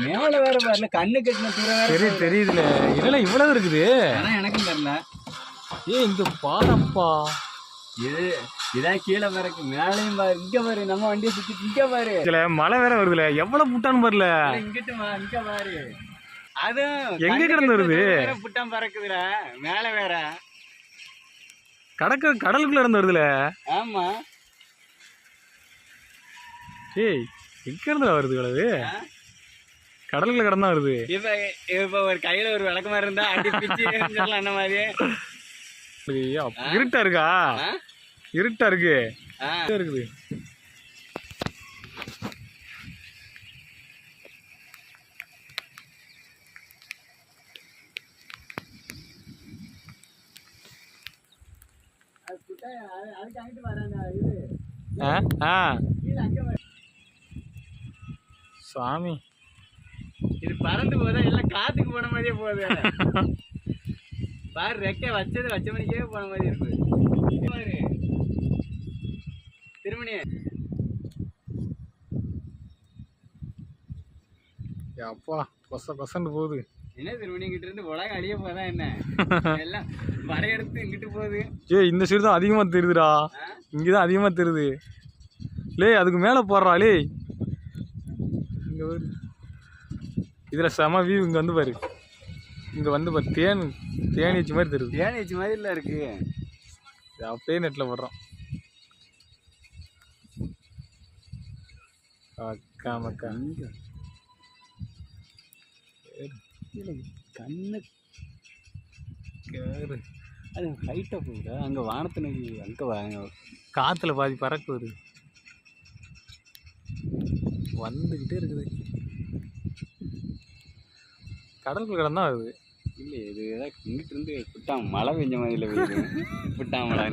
மேல வேற வரல, கண்ணு கட்டின தூரம் வேற தெரியுதுல. இதெல்லாம் இவ்வளவு இருக்குது. ஆனா எனக்கும் தெரியல. இங்க பாரப்பா, இதான் கீழே பாருக்கு, மேலையும் பாரு, இங்க பாரு, நம்ம வண்டியை சுத்தி இங்க பாரு, இதுல மழை வேற வருதுல, எவ்வளவு புட்டான்னு பாருல. இங்கிட்டுமா இங்க பாரு, அதுவும் எங்க கிடந்து வருது, புட்டான் பறக்குதுல மேல வேற, கடலுக்குள்ள இருந்து வருதுல. ஆமா, ஏய் எங்க இருந்து வருது இவ்வளவு? கடலுக்குள்ள கடந்தா வருது. இப்ப ஒரு கையில ஒரு விளக்கமா இருந்தா அடி பிச்சு எரிஞ்சிடலாம் அந்த மாதிரி. இருட்டா இருக்கா? இருட்டா இருக்கு இருக்குது. சாமி இது பறந்து போதா எல்லாம் காத்துக்கு போன மாதிரியே போகுது. பாரு, ரெக்கை வச்சது வச்ச மணிக்கே போன மாதிரி இருக்கு. பாரு திருமணி, அப்பா கொசன்னு போகுது. என்ன திருமணி கிட்ட இருந்து உலகம் அழிய போதா என்ன? எல்லாம் படையெடுத்து இங்கிட்டு போகுது. இந்த சைடு தான் அதிகமா தெரியுதுடா, இங்கதான் அதிகமா தெரியுது. லே அதுக்கு மேல போடுறா லே, இங்க பாரு, இதுல செம வியூ. இங்க வந்து பாரு, இங்க வந்து பாரு, தேனீச்சு மாதிரி தெரியுது. தேனீச்சு மாதிரி இல்ல இருக்கு, அப்படியே நெட்ல போடுறோம். அக்கா மக்கா கண்ணு அது ஹைட்டா போகுதா? அங்க வானத்தினுக்கு அங்க வாங்க, காத்துல பாதி பறக்கு வருது, வந்துகிட்டே இருக்குது. கடலுக்குள்ள கடந்தா வருது. இல்ல இது ஏதாவது இங்கிட்டு இருந்து புட்டான் மழை பெஞ்ச மாதிரி இல்லை, புட்டான் மழை.